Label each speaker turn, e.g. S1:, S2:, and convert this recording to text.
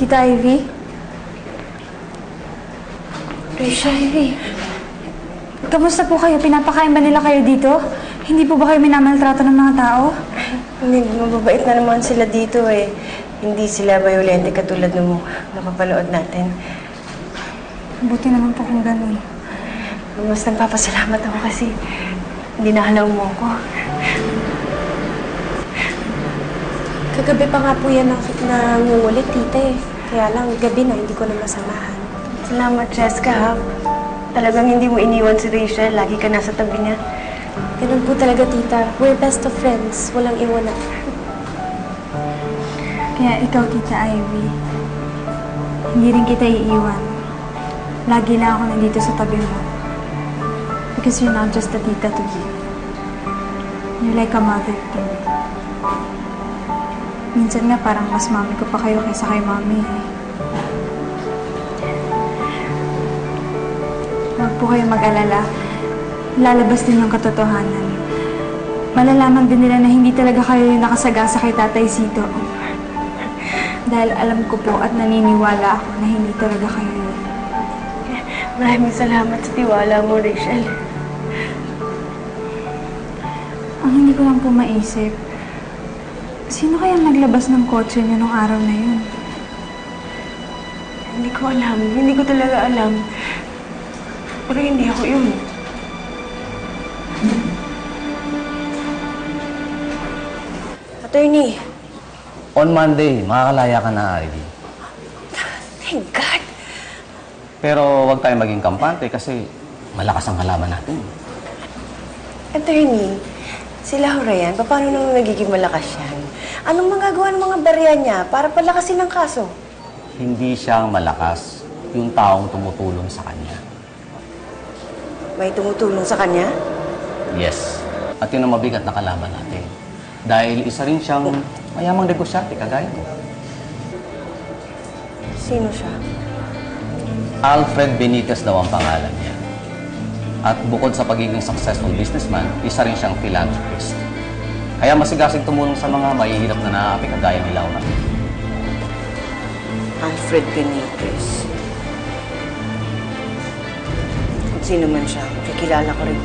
S1: Tita Ivy? Tita Ivy, kamusta po kayo? Pinapakain ba nila kayo dito? Hindi po ba kayo minamaltrato ng mga tao?
S2: Hindi, mababait na naman sila dito eh. Hindi sila violente katulad nung napapanood natin.
S1: Buti naman po kung ganun.
S2: Mas nagpapasalamat ako kasi dinahalaw mo ako.
S3: Kagabi pa nga po yan nangungulit, tita eh. Kaya lang, gabi na, hindi ko na masamahan.
S2: Salamat, Jessica, ha? Talagang hindi mo iniwan si Rachel. Lagi ka nasa tabi niya.
S3: Ganun po talaga, tita. We're best of friends. Walang iwanan.
S1: Kaya ikaw, Tita Ivy, hindi rin kita iiwan. Lagi lang ako nandito sa tabi mo. Because you're not just a tita to me. You're like a mother to me. Minsan nga parang mas mami ko pa kayo kaysa kay mami. Huwag po kayo mag-alala. Lalabas din yung katotohanan. Malalaman din nila na hindi talaga kayo yung nakasagasa kay Tatay Sito. Dahil alam ko po at naniniwala ako na hindi talaga kayo yun.
S2: Maraming salamat sa tiwala mo, Rachel.
S1: Ang hindi ko lang po maisip, sino kayang naglabas ng kotse niyo nung araw na yun?
S2: Hindi ko alam. Hindi ko talaga alam. Pero hindi ako yun. Attorney.
S4: On Monday, makakalaya ka na, Ivy.
S2: Thank God.
S4: Pero huwag tayo maging kampante kasi malakas ang kalaban natin.
S2: Attorney, sila Horayan, paano nang nagiging malakas yan? Anong magagawa ng mga barya niya para palakasin ang kaso?
S4: Hindi siyang malakas yung taong tumutulong sa kanya.
S2: May tumutulong sa kanya?
S4: Yes. At yun ang mabigat na kalaban natin. Dahil isa rin siyang mayamang negosyante, kagaya mo.
S2: Sino siya?
S4: Alfred Benitez daw ang pangalan niya. At bukod sa pagiging successful businessman, isa rin siyang philanthropist. Kaya masigasig tumulong sa mga mahihirap na naaapi kagaya ni Laura.
S2: Alfred Benitez. Kung sino man siya, kakilala ko rin.